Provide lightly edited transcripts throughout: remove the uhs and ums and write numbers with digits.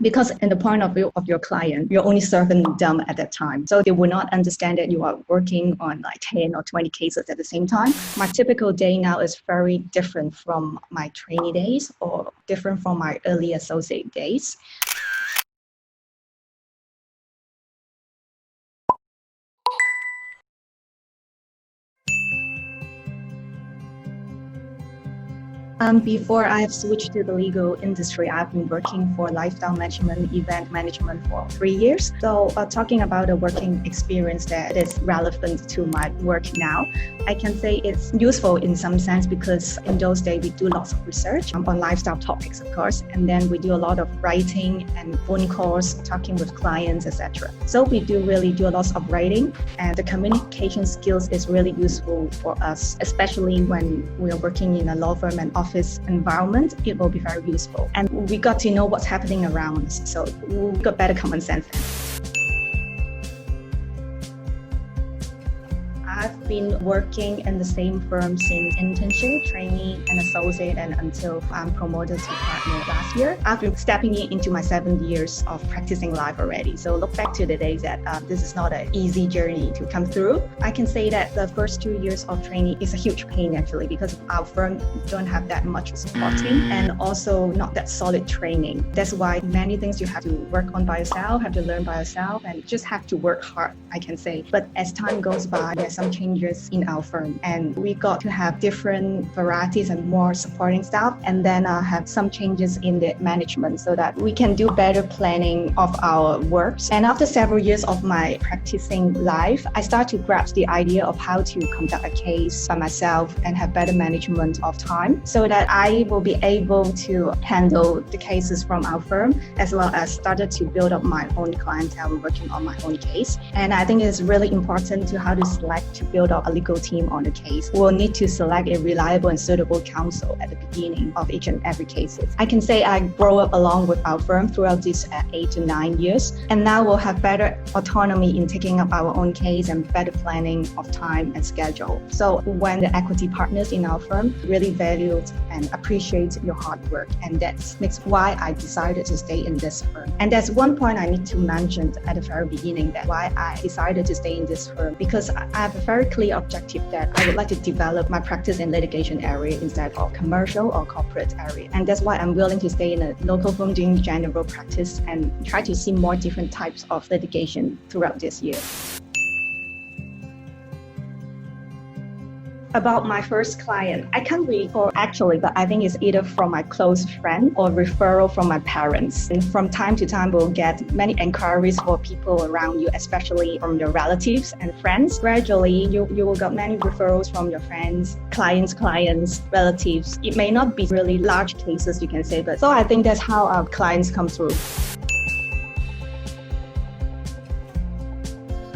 Because in the point of view of your client, you're only serving them at that time. So they will not understand that you are working on like 10 or 20 cases at the same time. My typical day now is very different from my trainee days or different from my early associate days. Before I have switched to the legal industry, I've been working for lifestyle management, event management for 3 years. So talking about a working experience that is relevant to my work now, I can say it's useful in some sense because in those days we do lots of research on lifestyle topics, of course, and then we do a lot of writing and phone calls, talking with clients, etc. So we do a lot of writing, and the communication skills is really useful for us, especially when we are working in a law firm and office environment. It will be very useful, and we got to know what's happening around us, so we got better common sense. I've been working in the same firm since internship, trainee, and associate, and until I'm promoted to partner last year. I've been stepping into my 7 years of practicing life already. So look back to the days that this is not an easy journey to come through. I can say that the first 2 years of trainee is a huge pain actually, because our firm don't have that much supporting and also not that solid training. That's why many things you have to work on by yourself, have to learn by yourself, and just have to work hard, I can say. But as time goes by, there's some changes in our firm, and we got to have different varieties and more supporting staff, and then have some changes in the management so that we can do better planning of our works. And after several years of my practicing life, I start to grasp the idea of how to conduct a case by myself and have better management of time so that I will be able to handle the cases from our firm, as well as started to build up my own clientele working on my own case. And I think it's really important to how to select to build up a legal team on the case. We'll need to select a reliable and suitable counsel at the beginning of each and every case. I can say I grew up along with our firm throughout these 8 to 9 years, and now we'll have better autonomy in taking up our own case and better planning of time and schedule. So when the equity partners in our firm really valued and appreciate your hard work, and that's why I decided to stay in this firm. And that's one point I need to mention at the very beginning, that why I decided to stay in this firm, because I have a very clear objective that I would like to develop my practice in litigation area instead of commercial or corporate area. And that's why I'm willing to stay in a local firm doing general practice and try to see more different types of litigation throughout this year. About my first client, I can't recall actually, but I think it's either from my close friend or referral from my parents. And from time to time, we'll get many inquiries for people around you, especially from your relatives and friends. Gradually, you will get many referrals from your friends, clients, relatives. It may not be really large cases, you can say, but so I think that's how our clients come through.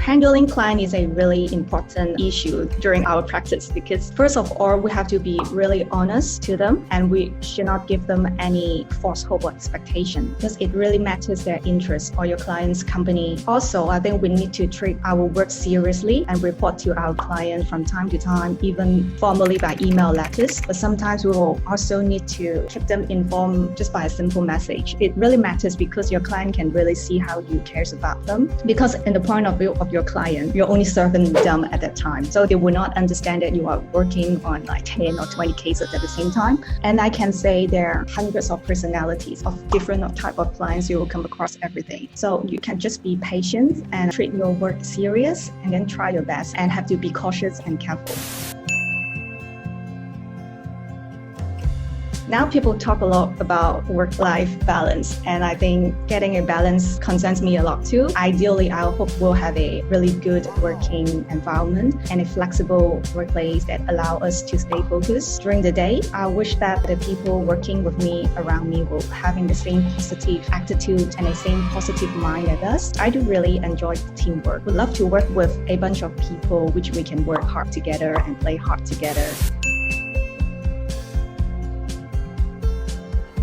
Handling client is a really important issue during our practice, because first of all, we have to be really honest to them, and we should not give them any false hope or expectation, because it really matters their interest or your client's company. Also, I think we need to treat our work seriously and report to our client from time to time, even formally by email letters. But sometimes we will also need to keep them informed just by a simple message. It really matters because your client can really see how you cares about them. Because in the point of view of your client, you're only serving them at that time. So they will not understand that you are working on like 10 or 20 cases at the same time. And I can say there are hundreds of personalities of different type of clients you will come across every day. So you can just be patient and treat your work serious, and then try your best and have to be cautious and careful. Now people talk a lot about work-life balance, and I think getting a balance concerns me a lot too. Ideally, I hope we'll have a really good working environment and a flexible workplace that allow us to stay focused during the day. I wish that the people working with me, around me, will having the same positive attitude and the same positive mind as us. I do really enjoy teamwork. Would love to work with a bunch of people which we can work hard together and play hard together.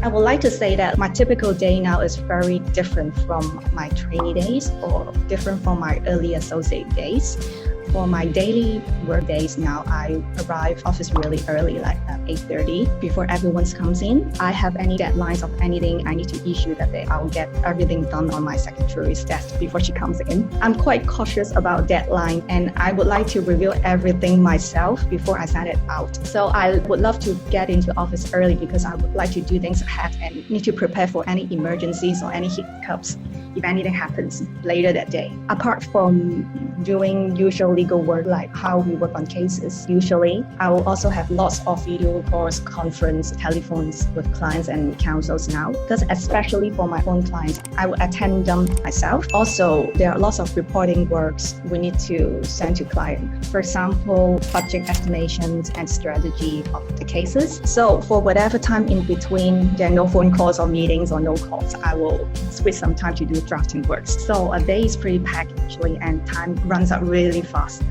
I would like to say that my typical day now is very different from my trainee days or different from my early associate days. For my daily work days now, I arrive office really early, like at 8:30, before everyone comes in. I have any deadlines of anything I need to issue that day, I'll get everything done on my secretary's desk before she comes in. I'm quite cautious about deadline, and I would like to review everything myself before I send it out. So I would love to get into office early because I would like to do things ahead and need to prepare for any emergencies or any hiccups if anything happens later that day. Apart from doing usual legal work like how we work on cases, usually I will also have lots of video calls, conference, telephones with clients and counsels now, because especially for my own clients, I will attend them myself. Also, there are lots of reporting works we need to send to client. For example, budget estimations and strategy of the cases. So for whatever time in between, there are no phone calls or meetings or no calls, I will switch some time to do drafting works. So a day is pretty packed actually, and time runs out really fast.